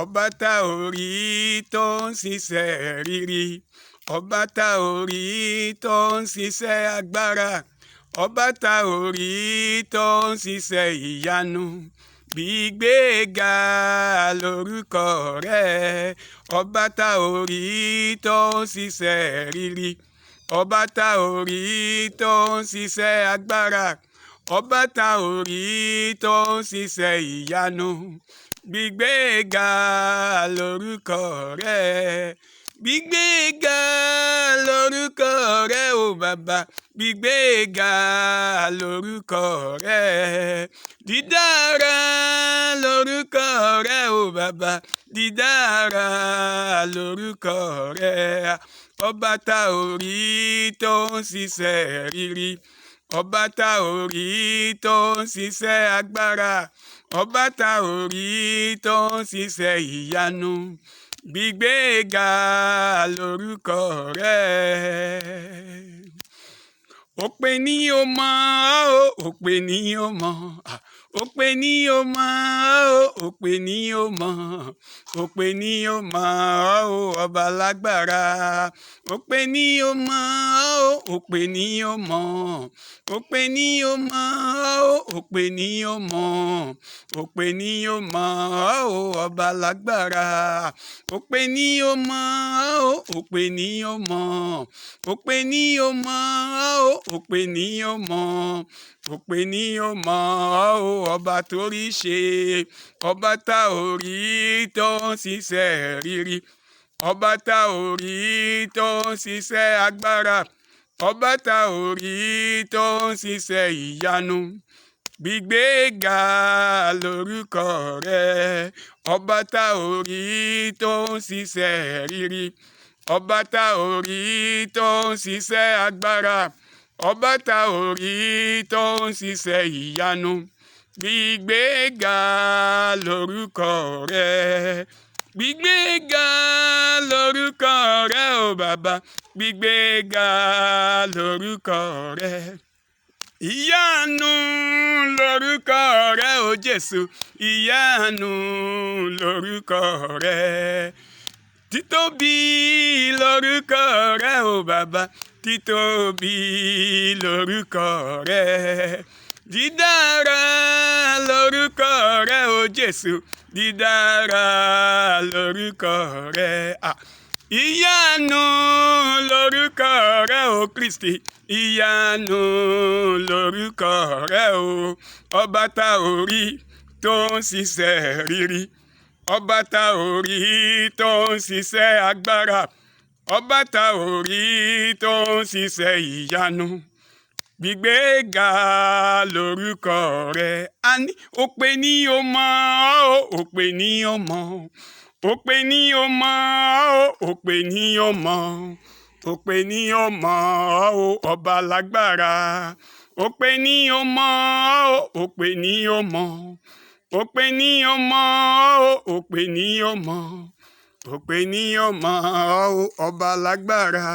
ọba tá ò rí tó ń ṣiṣẹ́ rírí, ọba tá ò rí tó ń ṣiṣẹ́ agbára, ọba tá ò rí tó ń ṣiṣẹ́ ìyanu. Gbígbéga lórúkọ rẹ̀, ọba tá ò rí tó ń ṣiṣẹ́ rírí, ọba tá ò rí tó ń ṣiṣẹ́ agbára, ọba tá ò rí tó ń ṣiṣẹ́ ìyanu. Gbígbéga lórúkọ rẹ̀, gbígbéga lórúkọ rẹ̀ o bàbá, gbígbéga lórúkọ rẹ̀. Dídára lórúkọ rẹ̀ o bàbá, dídára lórúkọ rẹ̀. Ọba tá ò rí tó ń ṣiṣẹ́ rírí, ọba tá ò rí tó ń ṣiṣẹ́ agbára, ọba tá ò rí tó ń ṣiṣẹ́ ìyanu. Gbígbéga lórúkọ rẹ̀. Òpè ni ó mọ̀ ọ́, òpè ni ó mọ̀, òpè ni ó mọ̀ ọ́, òpè ni ó mọ̀, òpè ni ó mọ̀ ọ́, ọba lágbára. Òpè ni ó mọ̀ ọ́, òpè ni ó mọ̀, òpè ni ó mọ̀ ọ́, òpè ni ó mọ̀, òpè ni ó mọ̀ ọ́, ọba lágbára. Òpè ni ó mọ̀ ọ́, òpè ni ó mọ̀, òpè ni ó mọ̀ ọ́, òpè ni ó mọ̀, òpè ni ó mọ̀ ọ́, ọba tó rí ṣe, ọba tá ò rí tó ń ṣiṣẹ́ rírí, ọba tá ò rí tó ń ṣiṣẹ́ agbára, ọba tá ò rí tó ń ṣiṣẹ́ ìyanu. Gbígbéga lórúkọ rẹ̀, ọba tá ò rí tó ń ṣiṣẹ́ rírí, ọba tá ò rí tó ń ṣiṣẹ́ agbára, ọba tá ò rí tó ń ṣiṣẹ́ ìyanu. Gbígbéga lórúkọ rẹ̀, gbígbéga lórúkọ rẹ̀ o bàbá, gbígbéga lórúkọ rẹ̀. Ìyanu lórúkọ rẹ̀ o Jésù, ìyanu lórúkọ rẹ̀. Títóbi lórúkọ rẹ̀ o bàbá, títóbi lórúkọ rẹ̀. Dídára lórúkọ rẹ̀ o Jésù, dídára lórúkọ rẹ̀. Ìyanu lórúkọ rẹ̀ o Kristi, ìyanu lórúkọ rẹ̀ o. Ọba tá ò rí tó ń ṣiṣẹ́ rírí, ọba tá ò rí tó ń ṣiṣẹ́ agbára, ọba tá ò rí tó ń ṣiṣẹ́ ìyanu. Gbígbéga lórúkọ rẹ̀. Àní òpè ni ó mọ̀ ọ́, òpè ni ó mọ̀, òpè ni ó mọ̀ ọ́, òpè ni ó mọ̀, òpè ni ó mọ̀ ọ́, ọba lágbára. Òpè ni ó mọ̀ ọ́, òpè ni ó mọ̀, òpè ni ó mọ̀ ọ́, òpè ni ó mọ̀, òpè ni ó mọ̀ ọ́, ọba lágbára.